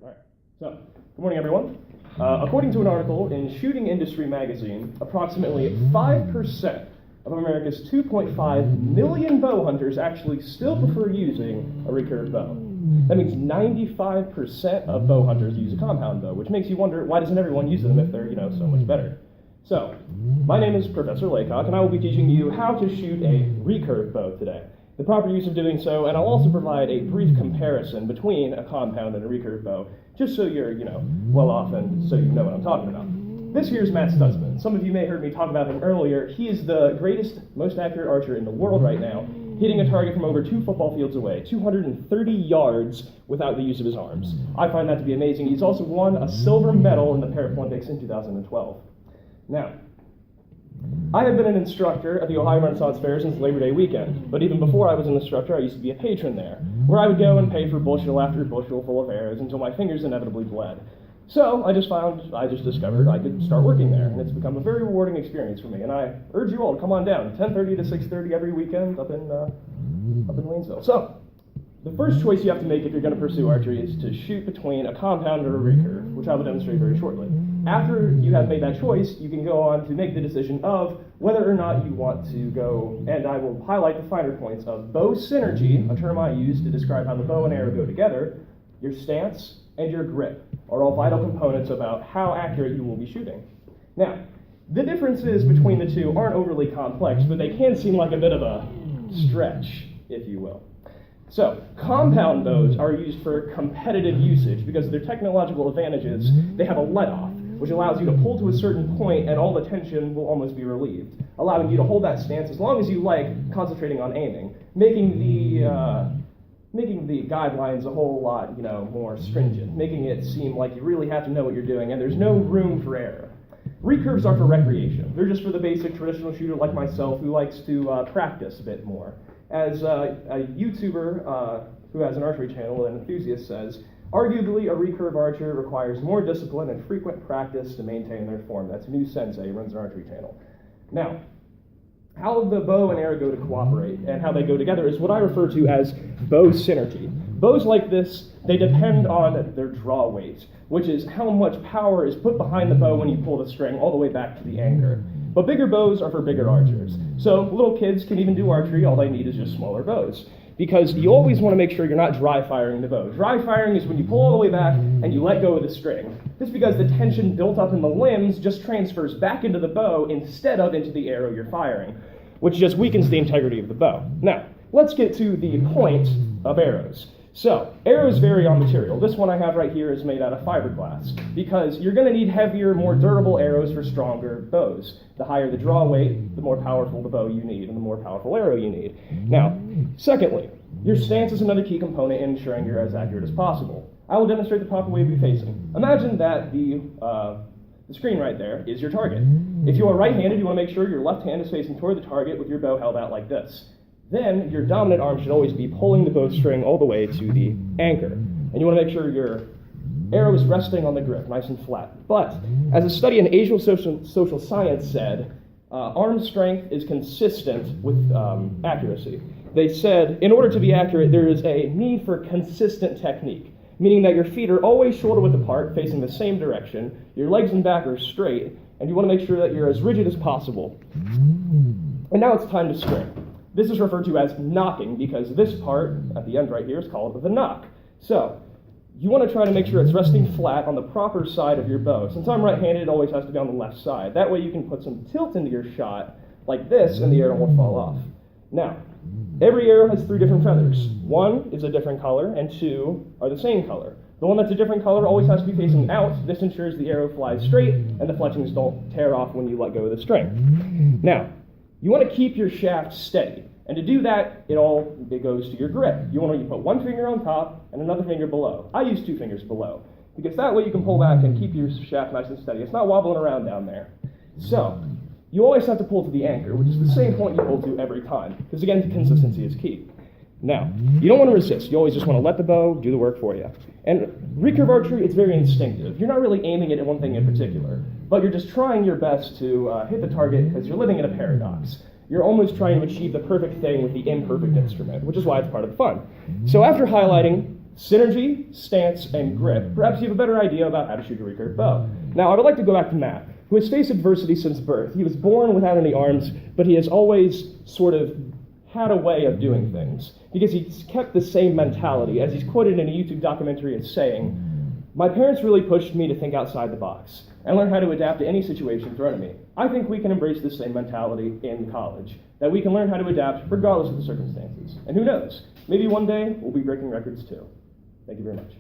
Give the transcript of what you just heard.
All right. So, good morning, everyone. According to an article in Shooting Industry magazine, approximately 5% of America's 2.5 million bow hunters actually still prefer using a recurve bow. That means 95% of bow hunters use a compound bow, which makes you wonder, why doesn't everyone use them if they're, so much better? So, my name is Professor Laycock, and I will be teaching you how to shoot a recurve bow today, the proper use of doing so, and I'll also provide a brief comparison between a compound and a recurve bow, just so you're, well off and so you know what I'm talking about. This here's Matt Stutzman. Some of you may have heard me talk about him earlier. He is the greatest, most accurate archer in the world right now, hitting a target from over 2 football fields away, 230 yards without the use of his arms. I find that to be amazing. He's also won a silver medal in the Paralympics in 2012. Now, I have been an instructor at the Ohio Renaissance Fair since Labor Day weekend, but even before I was an instructor, I used to be a patron there, where I would go and pay for bushel after bushel full of arrows until my fingers inevitably bled. So I just discovered I could start working there, and it's become a very rewarding experience for me, and I urge you all to come on down, 10:30 to 6:30 every weekend up in Waynesville. So, the first choice you have to make if you're going to pursue archery is to shoot between a compound or a recurve, which I will demonstrate very shortly. After you have made that choice, you can go on to make the decision of whether or not you want to go, and I will highlight the finer points of bow synergy, a term I use to describe how the bow and arrow go together, your stance, and your grip are all vital components about how accurate you will be shooting. Now, the differences between the two aren't overly complex, but they can seem like a bit of a stretch, if you will. So, compound bows are used for competitive usage because of their technological advantages. They have a let-off, which allows you to pull to a certain point and all the tension will almost be relieved, allowing you to hold that stance as long as you like, concentrating on aiming, making the guidelines a whole lot, more stringent, making it seem like you really have to know what you're doing and there's no room for error. Recurves are for recreation. They're just for the basic traditional shooter like myself who likes to practice a bit more. As a YouTuber who has an archery channel, an enthusiast, says, arguably a recurve archer requires more discipline and frequent practice to maintain their form. That's New Sensei, who runs an archery channel. Now, how the bow and arrow go to cooperate and how they go together is what I refer to as bow synergy. Bows like this, they depend on their draw weight, which is how much power is put behind the bow when you pull the string all the way back to the anchor. But bigger bows are for bigger archers. So little kids can even do archery, all they need is just smaller bows. Because you always want to make sure you're not dry firing the bow. Dry firing is when you pull all the way back and you let go of the string. This is because the tension built up in the limbs just transfers back into the bow instead of into the arrow you're firing, which just weakens the integrity of the bow. Now, let's get to the point of arrows. So, arrows vary on material. This one I have right here is made out of fiberglass because you're going to need heavier, more durable arrows for stronger bows. The higher the draw weight, the more powerful the bow you need and the more powerful arrow you need. Now, secondly, your stance is another key component in ensuring you're as accurate as possible. I will demonstrate the proper way to be facing. Imagine that the screen right there is your target. If you are right-handed, you want to make sure your left hand is facing toward the target with your bow held out like this. Then your dominant arm should always be pulling the bowstring all the way to the anchor. And you want to make sure your arrow is resting on the grip, nice and flat. But as a study in Asian social science said, arm strength is consistent with accuracy. They said, in order to be accurate, there is a need for consistent technique, meaning that your feet are always shoulder-width apart, facing the same direction, your legs and back are straight, and you want to make sure that you're as rigid as possible. And now it's time to string. This is referred to as knocking because this part at the end right here is called the knock. So, you want to try to make sure it's resting flat on the proper side of your bow. Since I'm right-handed, it always has to be on the left side. That way you can put some tilt into your shot like this and the arrow won't fall off. Now, every arrow has 3 different feathers. 1 is a different color and 2 are the same color. The one that's a different color always has to be facing out. This ensures the arrow flies straight and the fletchings don't tear off when you let go of the string. Now, you want to keep your shaft steady. And to do that, it goes to your grip. You want to put one finger on top and another finger below. I use 2 fingers below, because that way you can pull back and keep your shaft nice and steady. It's not wobbling around down there. So, you always have to pull to the anchor, which is the same point you pull to every time, because again, consistency is key. Now, you don't want to resist. You always just want to let the bow do the work for you. And recurve archery, it's very instinctive. You're not really aiming it at one thing in particular, but you're just trying your best to hit the target because you're living in a paradox. You're almost trying to achieve the perfect thing with the imperfect instrument, which is why it's part of the fun. So after highlighting synergy, stance, and grip, perhaps you have a better idea about how to shoot a recurve bow. Now, I would like to go back to Matt, who has faced adversity since birth. He was born without any arms, but he has always sort of had a way of doing things, because he's kept the same mentality, as he's quoted in a YouTube documentary as saying, "My parents really pushed me to think outside the box and learn how to adapt to any situation thrown at me." I think we can embrace this same mentality in college, that we can learn how to adapt regardless of the circumstances. And who knows, maybe one day we'll be breaking records too. Thank you very much.